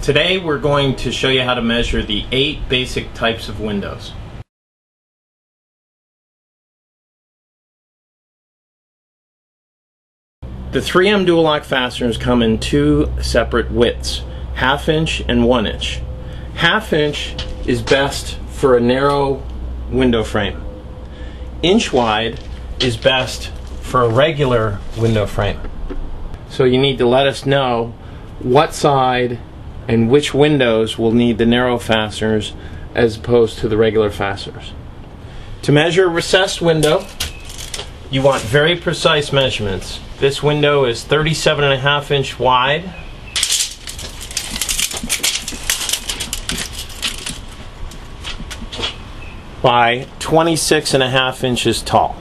Today we're going to show you how to measure the 8 basic types of windows. The 3M dual lock fasteners come in 2 separate widths, 1/2 inch and 1 inch. 1/2 inch is best for a narrow window frame. Inch wide is best for a regular window frame. So you need to let us know what side and which windows will need the narrow fasteners as opposed to the regular fasteners. To measure a recessed window, you want very precise measurements. This window is 37.5 inch wide by 26.5 inches tall.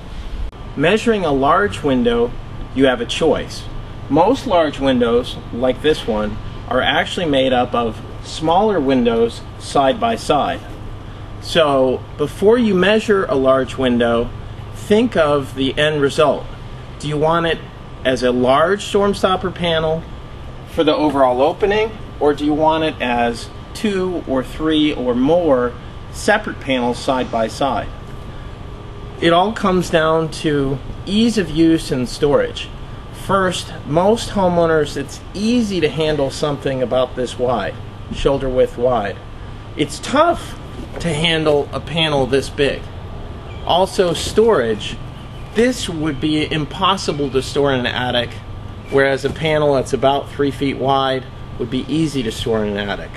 Measuring a large window, you have a choice. Most large windows, like this one, are actually made up of smaller windows side by side. So before you measure a large window, think of the end result. Do you want it as a large storm stopper panel for the overall opening, or do you want it as 2 or 3 or more separate panels side by side? It all comes down to ease of use and storage. First, most homeowners, it's easy to handle something about this wide, shoulder width wide. It's tough to handle a panel this big. Also, storage. This would be impossible to store in an attic, whereas a panel that's about 3 feet wide would be easy to store in an attic.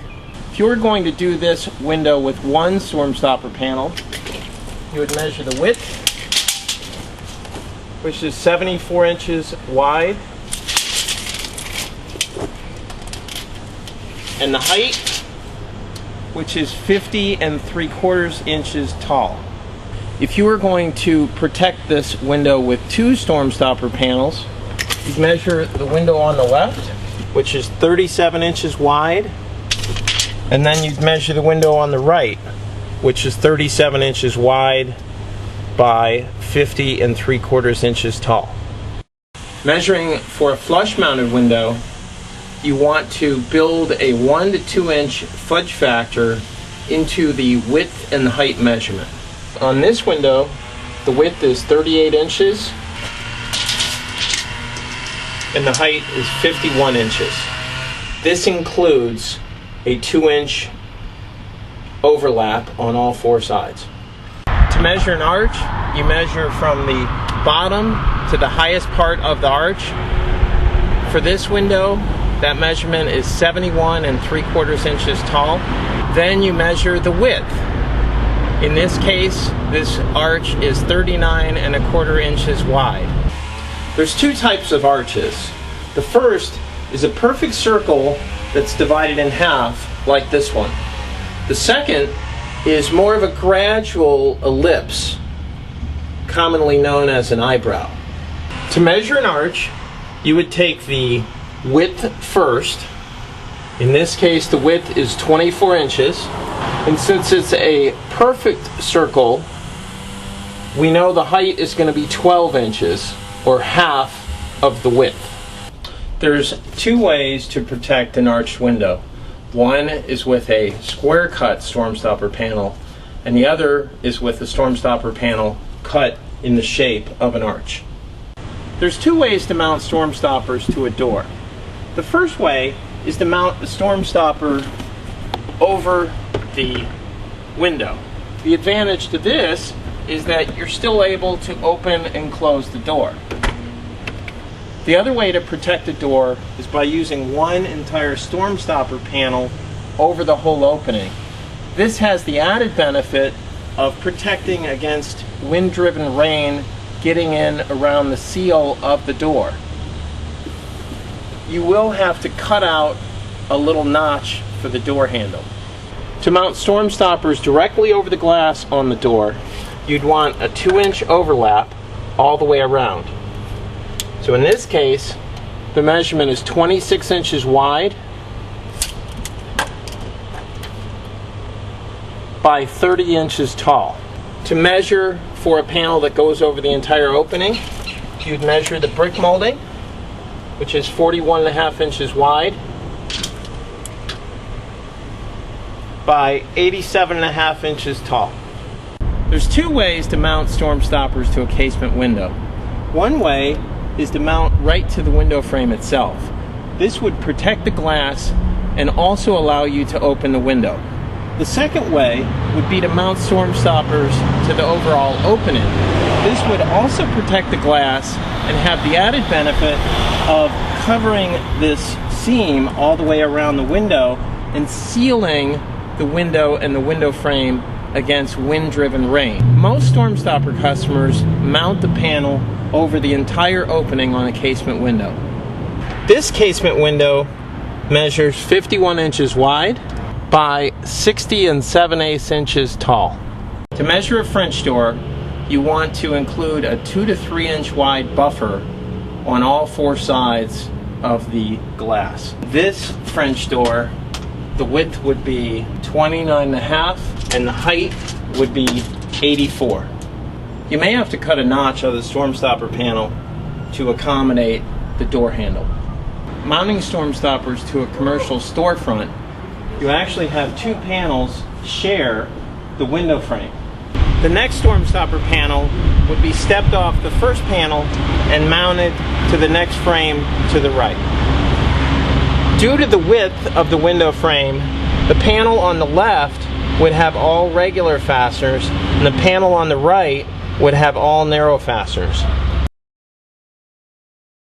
If you were going to do this window with 1 storm stopper panel, you would measure the width, which is 74 inches wide, and the height, which is 50 3/4 inches tall. If you were going to protect this window with 2 storm stopper panels, you'd measure the window on the left, which is 37 inches wide, and then you'd measure the window on the right, which is 37 inches wide by 50 3/4 inches tall. Measuring for a flush mounted window, you want to build a 1 to 2 inch fudge factor into the width and height measurement. On this window, the width is 38 inches and the height is 51 inches. This includes a 2 inch overlap on all 4 sides. To measure an arch, you measure from the bottom to the highest part of the arch. For this window, that measurement is 71 3/4 inches tall. Then you measure the width. In this case, this arch is 39 1/4 inches wide. There's 2 types of arches. The first is a perfect circle that's divided in half, like this one. The second is more of a gradual ellipse, commonly known as an eyebrow. To measure an arch, you would take the width first. In this case, the width is 24 inches. And since it's a perfect circle, we know the height is going to be 12 inches, or half of the width. There's 2 ways to protect an arched window. One is with a square cut storm stopper panel, and the other is with a storm stopper panel cut in the shape of an arch. There's 2 ways to mount storm stoppers to a door. The first way is to mount the storm stopper over the window. The advantage to this is that you're still able to open and close the door. The other way to protect the door is by using 1 entire storm stopper panel over the whole opening. This has the added benefit of protecting against wind-driven rain getting in around the seal of the door. You will have to cut out a little notch for the door handle. To mount storm stoppers directly over the glass on the door, you'd want a 2 inch overlap all the way around. So in this case, the measurement is 26 inches wide by 30 inches tall. To measure for a panel that goes over the entire opening, you'd measure the brick molding, which is 41.5 inches wide by 87.5 inches tall. There's two ways to mount storm stoppers to a casement window. One way is to mount right to the window frame itself. This would protect the glass and also allow you to open the window. The second way would be to mount storm stoppers to the overall opening. This would also protect the glass and have the added benefit of covering this seam all the way around the window and sealing the window and the window frame against wind-driven rain. Most storm stopper customers mount the panel over the entire opening on a casement window. This casement window measures 51 inches wide by 60 7/8 inches tall. To measure a French door, you want to include a 2 to 3 inch wide buffer on all four sides of the glass. This French door, the width would be 29.5 and the height would be 84. You may have to cut a notch of the storm stopper panel to accommodate the door handle. Mounting storm stoppers to a commercial storefront, you actually have two panels share the window frame. The next storm stopper panel would be stepped off the first panel and mounted to the next frame to the right. Due to the width of the window frame, the panel on the left would have all regular fasteners and the panel on the right would have all narrow fasteners.